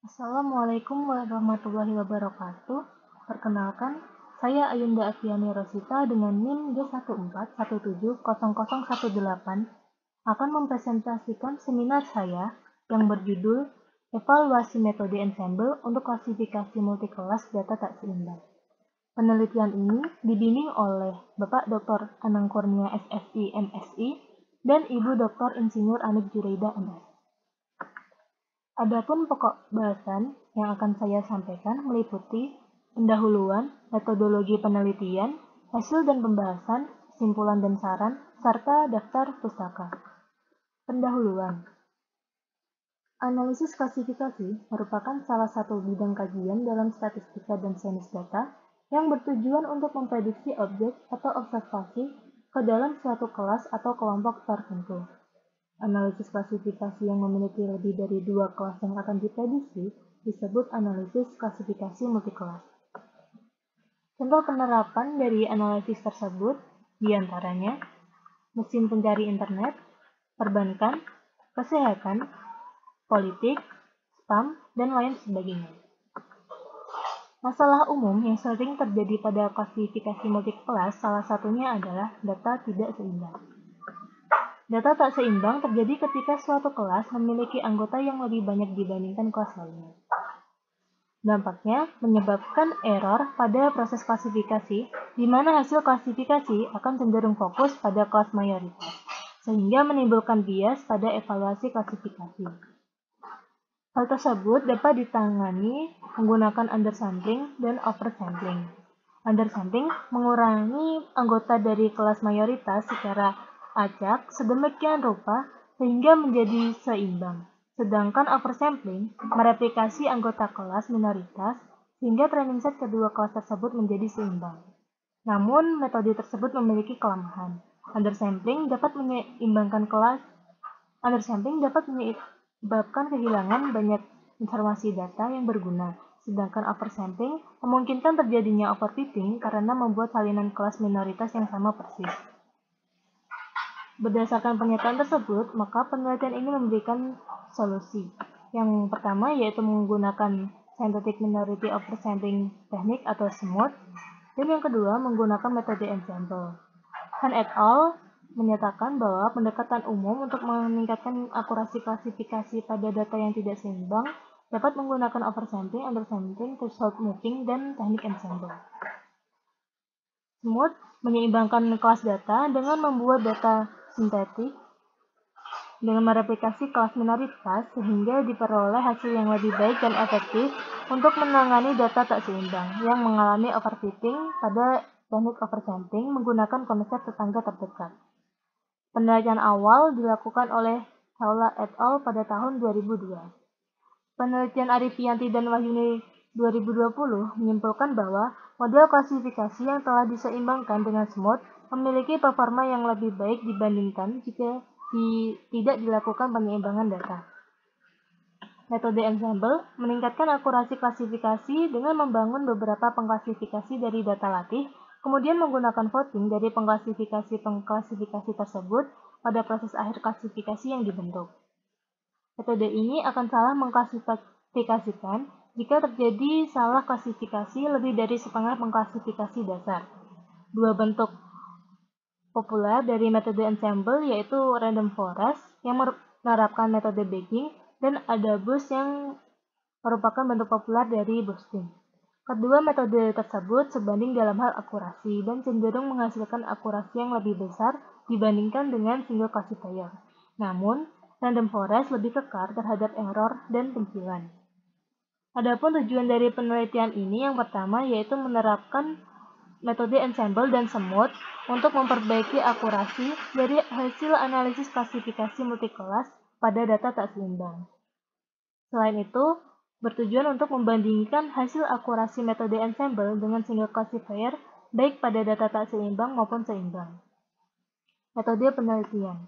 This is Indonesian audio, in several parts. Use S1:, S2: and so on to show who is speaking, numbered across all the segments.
S1: Assalamualaikum warahmatullahi wabarakatuh. Perkenalkan, saya Ayunda Afiani Rosita dengan NIM D14170018 akan mempresentasikan seminar saya yang berjudul Evaluasi Metode Ensemble untuk Klasifikasi Multikelas Data Tak Seimbang. Penelitian ini dibimbing oleh Bapak Dr. Anang Kurnia SSI MSI dan Ibu Dr. Insinyur Anip Jureida MS. Adapun pokok bahasan yang akan saya sampaikan meliputi pendahuluan, metodologi penelitian, hasil dan pembahasan, kesimpulan dan saran, serta daftar pustaka. Pendahuluan. Analisis klasifikasi merupakan salah satu bidang kajian dalam statistika dan sains data yang bertujuan untuk memprediksi objek atau observasi ke dalam suatu kelas atau kelompok tertentu. Analisis klasifikasi yang memiliki lebih dari dua kelas yang akan diprediksi disebut analisis klasifikasi multikelas. Contoh penerapan dari analisis tersebut diantaranya mesin pencari internet, perbankan, kesehatan, politik, spam, dan lain sebagainya. Masalah umum yang sering terjadi pada klasifikasi multikelas salah satunya adalah data tidak seimbang. Data tak seimbang terjadi ketika suatu kelas memiliki anggota yang lebih banyak dibandingkan kelas lainnya. Dampaknya menyebabkan error pada proses klasifikasi, di mana hasil klasifikasi akan cenderung fokus pada kelas mayoritas, sehingga menimbulkan bias pada evaluasi klasifikasi. Hal tersebut dapat ditangani menggunakan undersampling dan oversampling. Undersampling mengurangi anggota dari kelas mayoritas secara acak sedemikian rupa sehingga menjadi seimbang. Sedangkan oversampling mereplikasi anggota kelas minoritas sehingga training set kedua kelas tersebut menjadi seimbang. Namun, metode tersebut memiliki kelemahan. Undersampling dapat menyeimbangkan kelas. Undersampling dapat menyebabkan kehilangan banyak informasi data yang berguna. Sedangkan oversampling memungkinkan terjadinya overfitting karena membuat salinan kelas minoritas yang sama persis. Berdasarkan pernyataan tersebut, maka penelitian ini memberikan solusi. Yang pertama yaitu menggunakan synthetic minority oversampling technique atau SMOT, dan yang kedua menggunakan metode ensemble. Han et al. Menyatakan bahwa pendekatan umum untuk meningkatkan akurasi klasifikasi pada data yang tidak seimbang dapat menggunakan oversampling, undersampling, threshold moving, dan teknik ensemble. SMOT menyeimbangkan kelas data dengan membuat data sintetik dengan mereplikasi kelas minoritas sehingga diperoleh hasil yang lebih baik dan efektif untuk menangani data tak seimbang yang mengalami overfitting pada teknik oversampling menggunakan konsep tetangga terdekat. Penelitian awal dilakukan oleh Haula et al. Pada tahun 2002. Penelitian Arifianti dan Wahyuni 2020 menyimpulkan bahwa model klasifikasi yang telah diseimbangkan dengan SMOT memiliki performa yang lebih baik dibandingkan jika tidak dilakukan penyeimbangan data. Metode ensemble meningkatkan akurasi klasifikasi dengan membangun beberapa pengklasifikasi dari data latih, kemudian menggunakan voting dari pengklasifikasi tersebut pada proses akhir klasifikasi yang dibentuk. Metode ini akan salah mengklasifikasikan jika terjadi salah klasifikasi lebih dari setengah pengklasifikasi dasar. Dua bentuk populer dari metode ensemble yaitu random forest yang menerapkan metode bagging dan AdaBoost yang merupakan bentuk populer dari boosting. Kedua metode tersebut sebanding dalam hal akurasi dan cenderung menghasilkan akurasi yang lebih besar dibandingkan dengan single classifier. Namun, random forest lebih kekar terhadap error dan pencilan. Adapun tujuan dari penelitian ini yang pertama yaitu menerapkan metode ensemble dan SMOT untuk memperbaiki akurasi dari hasil analisis klasifikasi multikelas pada data tak seimbang. Selain itu, bertujuan untuk membandingkan hasil akurasi metode ensemble dengan single classifier baik pada data tak seimbang maupun seimbang. Metode penelitian.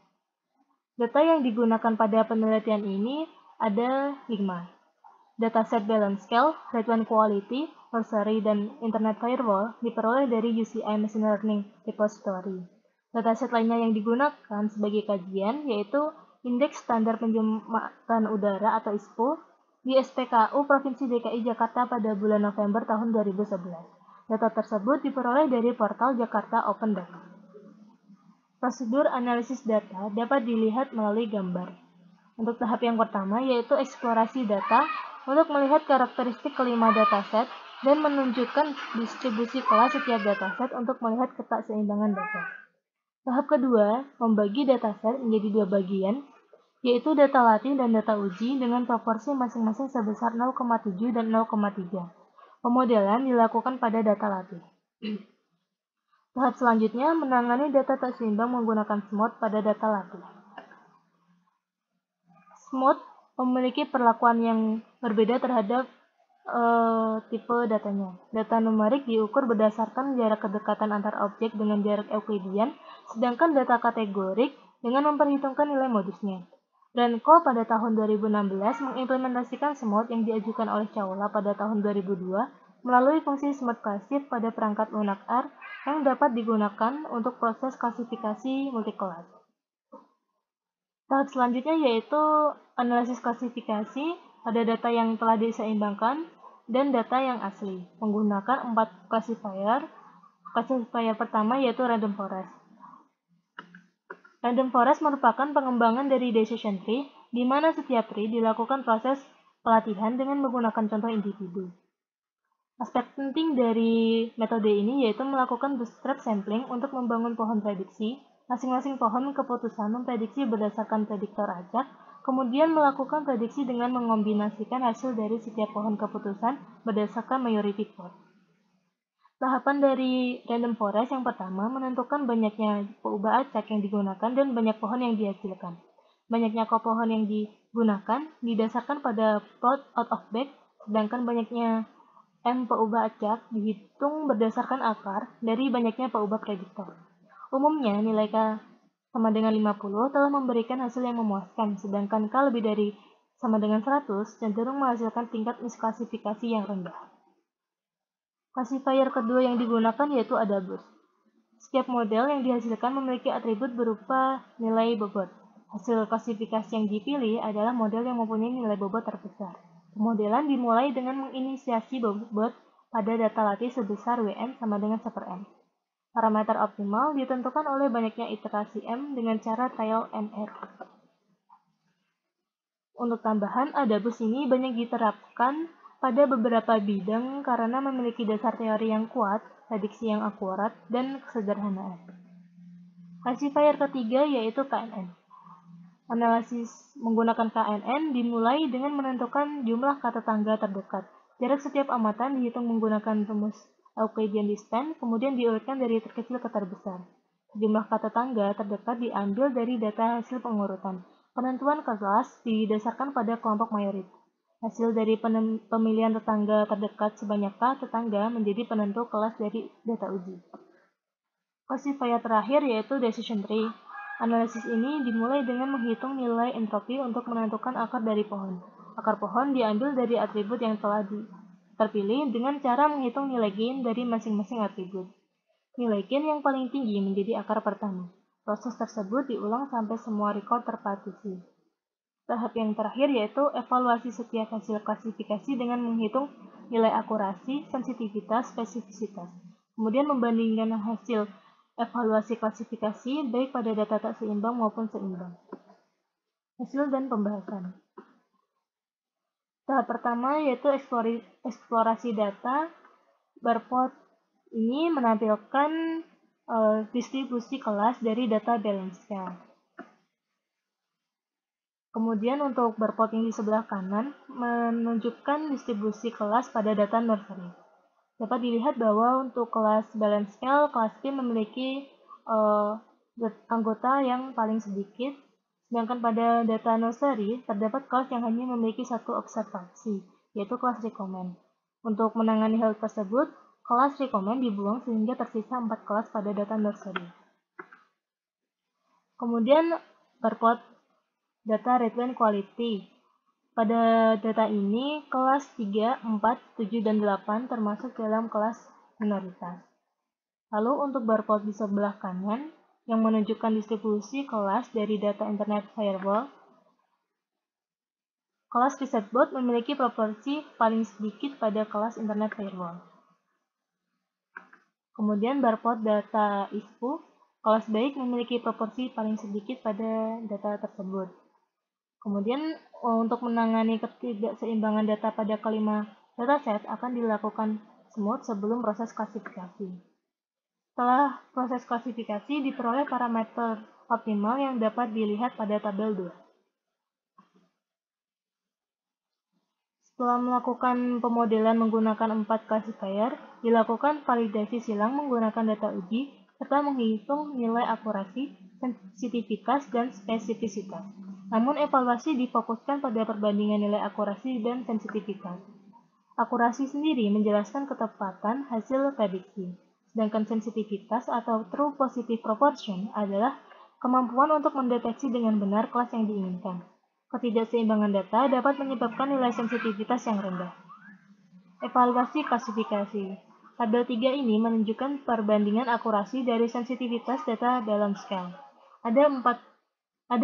S1: Data yang digunakan pada penelitian ini ada 5. Dataset balance scale, rate one quality, nursery, dan internet firewall diperoleh dari UCI Machine Learning Repository. Dataset lainnya yang digunakan sebagai kajian yaitu Indeks Standar Pencemaran Udara atau ISPO, di SPKU Provinsi DKI Jakarta pada bulan November tahun 2011. Data tersebut diperoleh dari portal Jakarta Open Data. Prosedur analisis data dapat dilihat melalui gambar. Untuk tahap yang pertama yaitu eksplorasi data untuk melihat karakteristik kelima dataset dan menunjukkan distribusi kelas setiap dataset untuk melihat keseimbangan data. Tahap kedua, membagi dataset menjadi dua bagian, yaitu data latih dan data uji dengan proporsi masing-masing sebesar 0,7 dan 0,3. Pemodelan dilakukan pada data latih. Tahap selanjutnya menangani data tak seimbang menggunakan SMOD pada data latih. SMOD memiliki perlakuan yang berbeda terhadap tipe datanya. Data numerik diukur berdasarkan jarak kedekatan antar objek dengan jarak Euclidean, sedangkan data kategorik dengan memperhitungkan nilai modusnya. Renko pada tahun 2016 mengimplementasikan SMOD yang diajukan oleh Caula pada tahun 2002 melalui fungsi SMOD klasif pada perangkat lunak R yang dapat digunakan untuk proses klasifikasi multikelas. Tahap selanjutnya yaitu analisis klasifikasi pada data yang telah diseimbangkan dan data yang asli, menggunakan 4 classifier. Classifier pertama yaitu random forest. Random forest merupakan pengembangan dari decision tree, di mana setiap tree dilakukan proses pelatihan dengan menggunakan contoh individu. Aspek penting dari metode ini yaitu melakukan bootstrap sampling untuk membangun pohon prediksi. Masing-masing pohon keputusan memprediksi berdasarkan prediktor acak, kemudian melakukan prediksi dengan mengombinasikan hasil dari setiap pohon keputusan berdasarkan majority vote. Tahapan dari random forest yang pertama menentukan banyaknya peubah acak yang digunakan dan banyak pohon yang dihasilkan. Banyaknya pohon yang digunakan didasarkan pada plot out of bag, sedangkan banyaknya M peubah acak dihitung berdasarkan akar dari banyaknya peubah prediktor. Umumnya, nilai K sama dengan 50 telah memberikan hasil yang memuaskan, sedangkan K lebih dari sama dengan 100 cenderung menghasilkan tingkat misklasifikasi yang rendah. Classifier kedua yang digunakan yaitu adabus. Setiap model yang dihasilkan memiliki atribut berupa nilai bobot. Hasil klasifikasi yang dipilih adalah model yang mempunyai nilai bobot terbesar. Pemodelan dimulai dengan menginisiasi bobot pada data latih sebesar Wn sama dengan 1/n. Parameter optimal ditentukan oleh banyaknya iterasi M dengan cara trial and error. Untuk tambahan, adabus ini banyak diterapkan pada beberapa bidang karena memiliki dasar teori yang kuat, prediksi yang akurat, dan kesederhanaan. Classifier ketiga yaitu KNN. Analisis menggunakan KNN dimulai dengan menentukan jumlah kata tangga terdekat. Jarak setiap amatan dihitung menggunakan rumus Euclidean distance, kemudian diurutkan dari terkecil ke terbesar. Jumlah kata tangga terdekat diambil dari data hasil pengurutan. Penentuan kelas didasarkan pada kelompok mayoritas. Hasil dari pemilihan tetangga terdekat sebanyak K tetangga menjadi penentu kelas dari data uji. Classifier terakhir yaitu decision tree. Analisis ini dimulai dengan menghitung nilai entropi untuk menentukan akar dari pohon. Akar pohon diambil dari atribut yang telah terpilih dengan cara menghitung nilai gain dari masing-masing atribut. Nilai gain yang paling tinggi menjadi akar pertama. Proses tersebut diulang sampai semua record terpartisi. Tahap yang terakhir yaitu evaluasi setiap hasil klasifikasi dengan menghitung nilai akurasi, sensitivitas, spesifisitas. Kemudian membandingkan hasil evaluasi klasifikasi baik pada data tak seimbang maupun seimbang. Hasil dan pembahasan. Tahap pertama yaitu eksplorasi data. Barport ini menampilkan distribusi kelas dari data balance scale. Kemudian untuk barport yang di sebelah kanan menunjukkan distribusi kelas pada data nursery. Dapat dilihat bahwa untuk kelas balance scale, kelas P memiliki anggota yang paling sedikit, sedangkan pada data nursery terdapat kelas yang hanya memiliki satu observasi, yaitu kelas recommend. Untuk menangani hal tersebut, kelas recommend dibuang sehingga tersisa 4 kelas pada data nursery. Kemudian barcode data retrieval quality. Pada data ini, kelas 3, 4, 7, dan 8 termasuk dalam kelas minoritas. Lalu untuk barcode di sebelah kanan, yang menunjukkan distribusi kelas dari data Internet Firewall, Kelas ResetBot memiliki proporsi paling sedikit pada kelas Internet Firewall. Kemudian barcode data ISPU, kelas baik memiliki proporsi paling sedikit pada data tersebut. Kemudian untuk menangani ketidakseimbangan data pada kelima dataset akan dilakukan smooth sebelum proses klasifikasi. Setelah proses klasifikasi diperoleh parameter optimal yang dapat dilihat pada tabel 2. Setelah melakukan pemodelan menggunakan 4 classifier, dilakukan validasi silang menggunakan data uji, serta menghitung nilai akurasi, sensitivitas, dan spesifisitas. Namun evaluasi difokuskan pada perbandingan nilai akurasi dan sensitivitas. Akurasi sendiri menjelaskan ketepatan hasil prediksi, sedangkan sensitivitas atau true positive proportion adalah kemampuan untuk mendeteksi dengan benar kelas yang diinginkan. Ketidakseimbangan data dapat menyebabkan nilai sensitivitas yang rendah. Evaluasi klasifikasi. Tabel 3 ini menunjukkan perbandingan akurasi dari sensitivitas data dalam scale. Ada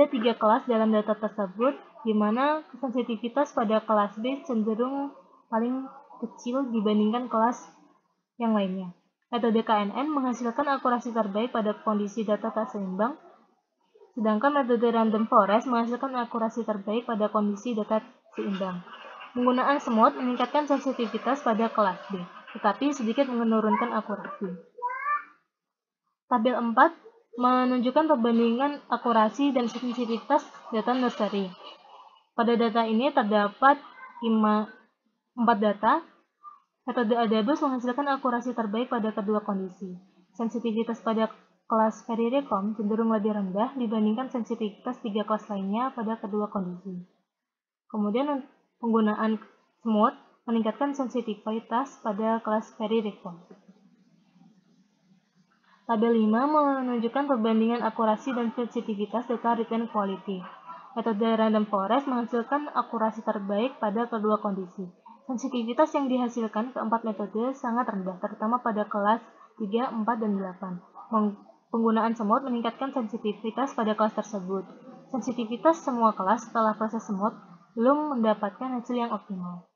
S1: 3 kelas dalam data tersebut, di mana sensitivitas pada kelas B cenderung paling kecil dibandingkan kelas yang lainnya. Metode KNN menghasilkan akurasi terbaik pada kondisi data tak seimbang, sedangkan metode random forest menghasilkan akurasi terbaik pada kondisi data seimbang. Penggunaan smooth meningkatkan sensitivitas pada kelas B, tetapi sedikit menurunkan akurasi. Tabel 4 menunjukkan perbandingan akurasi dan sensitivitas data nursery. Pada data ini terdapat 4 data. Metode ADABUS menghasilkan akurasi terbaik pada kedua kondisi. Sensitivitas pada kelas Veryrecom cenderung lebih rendah dibandingkan sensitivitas 3 kelas lainnya pada kedua kondisi. Kemudian penggunaan smooth meningkatkan sensitivitas pada kelas Veryrecom. Tabel 5 menunjukkan perbandingan akurasi dan sensitivitas data return quality. Metode random forest menghasilkan akurasi terbaik pada kedua kondisi. Sensitivitas yang dihasilkan keempat metode sangat rendah, terutama pada kelas 3, 4, dan 8. Penggunaan smooth meningkatkan sensitivitas pada kelas tersebut. Sensitivitas semua kelas setelah proses smooth belum mendapatkan hasil yang optimal.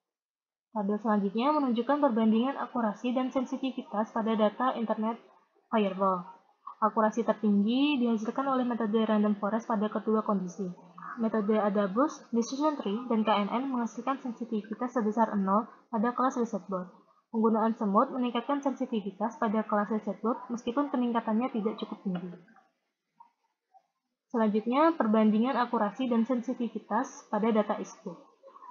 S1: Tabel selanjutnya menunjukkan perbandingan akurasi dan sensitivitas pada data Internet Firewall. Akurasi tertinggi dihasilkan oleh metode random forest pada kedua kondisi. Metode ADABUS, Decision Tree, dan KNN menghasilkan sensitivitas sebesar 0 pada kelas ResetBot. Penggunaan smooth meningkatkan sensitivitas pada kelas ResetBot meskipun peningkatannya tidak cukup tinggi. Selanjutnya, perbandingan akurasi dan sensitivitas pada data ISPU.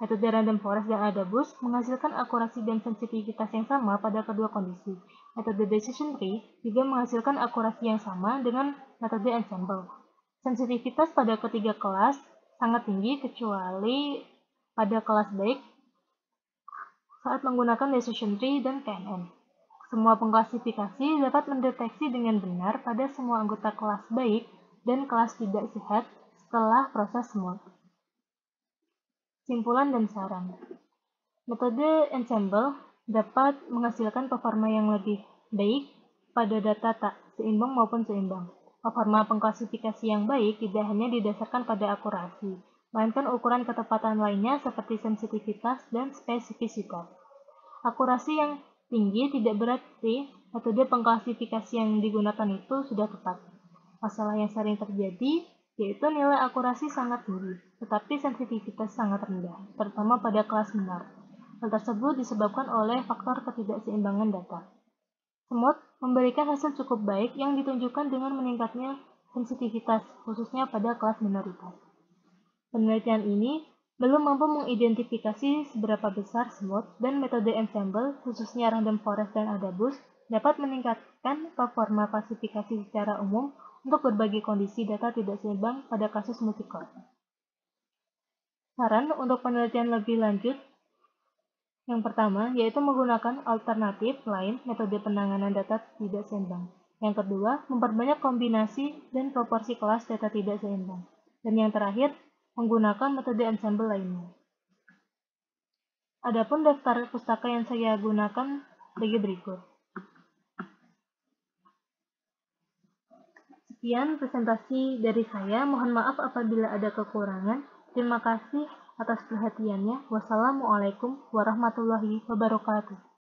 S1: Metode random forest dan ADABUS menghasilkan akurasi dan sensitivitas yang sama pada kedua kondisi. Metode Decision Tree juga menghasilkan akurasi yang sama dengan metode ensemble. Sensitivitas pada ketiga kelas sangat tinggi kecuali pada kelas baik saat menggunakan Decision Tree dan KNN. Semua pengklasifikasi dapat mendeteksi dengan benar pada semua anggota kelas baik dan kelas tidak sehat setelah proses smooth. Simpulan dan saran. Metode ensemble dapat menghasilkan performa yang lebih baik pada data tak seimbang maupun seimbang. Performa pengklasifikasi yang baik tidak hanya didasarkan pada akurasi, melainkan ukuran ketepatan lainnya seperti sensitivitas dan spesifisitas. Akurasi yang tinggi tidak berarti metode pengklasifikasi yang digunakan itu sudah tepat. Masalah yang sering terjadi yaitu nilai akurasi sangat tinggi, tetapi sensitivitas sangat rendah, terutama pada kelas benar. Hal tersebut disebabkan oleh faktor ketidakseimbangan data. Smooth memberikan hasil cukup baik yang ditunjukkan dengan meningkatnya sensitivitas, khususnya pada kelas minoritas. Penelitian ini belum mampu mengidentifikasi seberapa besar smooth dan metode ensemble, khususnya random forest dan ADABUS, dapat meningkatkan performa klasifikasi secara umum untuk berbagai kondisi data tidak seimbang pada kasus multicore. Saran untuk penelitian lebih lanjut yang pertama yaitu menggunakan alternatif lain metode penanganan data tidak seimbang. Yang kedua, memperbanyak kombinasi dan proporsi kelas data tidak seimbang. Dan yang terakhir, menggunakan metode ensemble lainnya. Adapun daftar pustaka yang saya gunakan bagi berikut. Sekian presentasi dari saya. Mohon maaf apabila ada kekurangan. Terima kasih. atas perhatiannya. Wassalamualaikum warahmatullahi wabarakatuh.